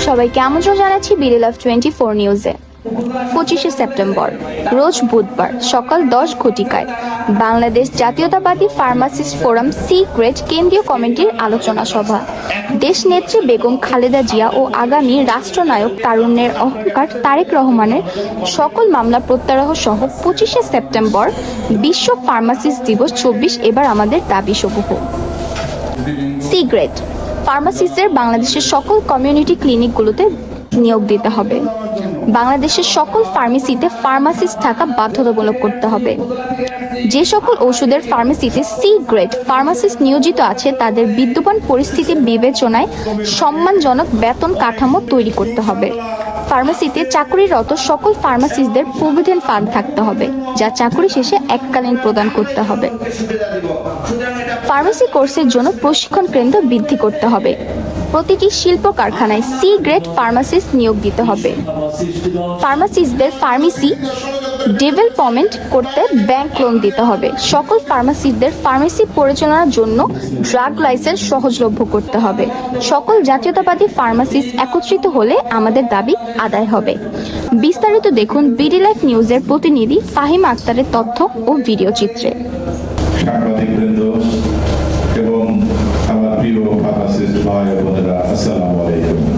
সবাইকে আমন্ত্রণ জানাচ্ছি বিডিলাভ 24 নিউজে। 25শে সেপ্টেম্বর রোজ বুধবার সকাল 10 ঘটিকায় বাংলাদেশ জাতীয়তাবাদী ফার্মাসিস্ট ফোরাম সি গ্রেড কেন্দ্রীয় কমিটির আলোচনা সভা। দেশনেত্রী বেগম খালেদা জিয়া ও আগামী রাষ্ট্রনায়ক তারুণ্যের অহংকার তারেক রহমানের সকল মামলা প্রত্যাহার সহ 25শে সেপ্টেম্বর বিশ্ব ফার্মাসিস্ট দিবস 24 এবার আমাদের দাবি সমূহ। সি গ্রেড ফার্মাসিস্টদের বাংলাদেশের সকল কমিউনিটি ক্লিনিকগুলোতে নিয়োগ দিতে হবে। বাংলাদেশের সকল ফার্মেসিতে ফার্মাসিস্ট থাকা বাধ্যতামূলক করতে হবে। যে সকল ওষুধের ফার্মেসিতে সি গ্রেড ফার্মাসিস্ট নিয়োজিত আছে তাদের বিদ্যমান পরিস্থিতি বিবেচনায় সম্মানজনক বেতন কাঠামো তৈরি করতে হবে। ফার্মেসিতে চাকরিরত সকল ফার্মাসিস্টদের প্রভিডেন্ট ফান্ড থাকতে হবে, যা চাকরি শেষে এককালীন প্রদান করতে হবে। ফার্মেসি কোর্সের জন্য প্রশিক্ষণ কেন্দ্র বৃদ্ধি করতে হবে। প্রতিটি শিল্প কারখানায় সি গ্রেড ফার্মাসিস্ট নিয়োগ দিতে হবে। ফার্মাসিস্টদের ফার্মেসি ডেভেলপমেন্ট করতে ব্যাংক লোন দিতে হবে। সকল ফার্মাসিস্টদের ফার্মেসি পরিচালনার জন্য ড্রাগ লাইসেন্স সহজলভ্য করতে হবে। সকল জাতীয়তাবাদী ফার্মাসিস্ট একত্রিত হলে আমাদের দাবি আদায় হবে। বিস্তারিত দেখুন বিডিলাভ নিউজের প্রতিনিধি ফাহিম আক্তারের তথ্য ও ভিডিও চিত্রে। সাংবাদিকবৃন্দ এবং আমার প্রিয় ফার্মাসিস্ট ভাই বোনেরা, আসসালামু আলাইকুম।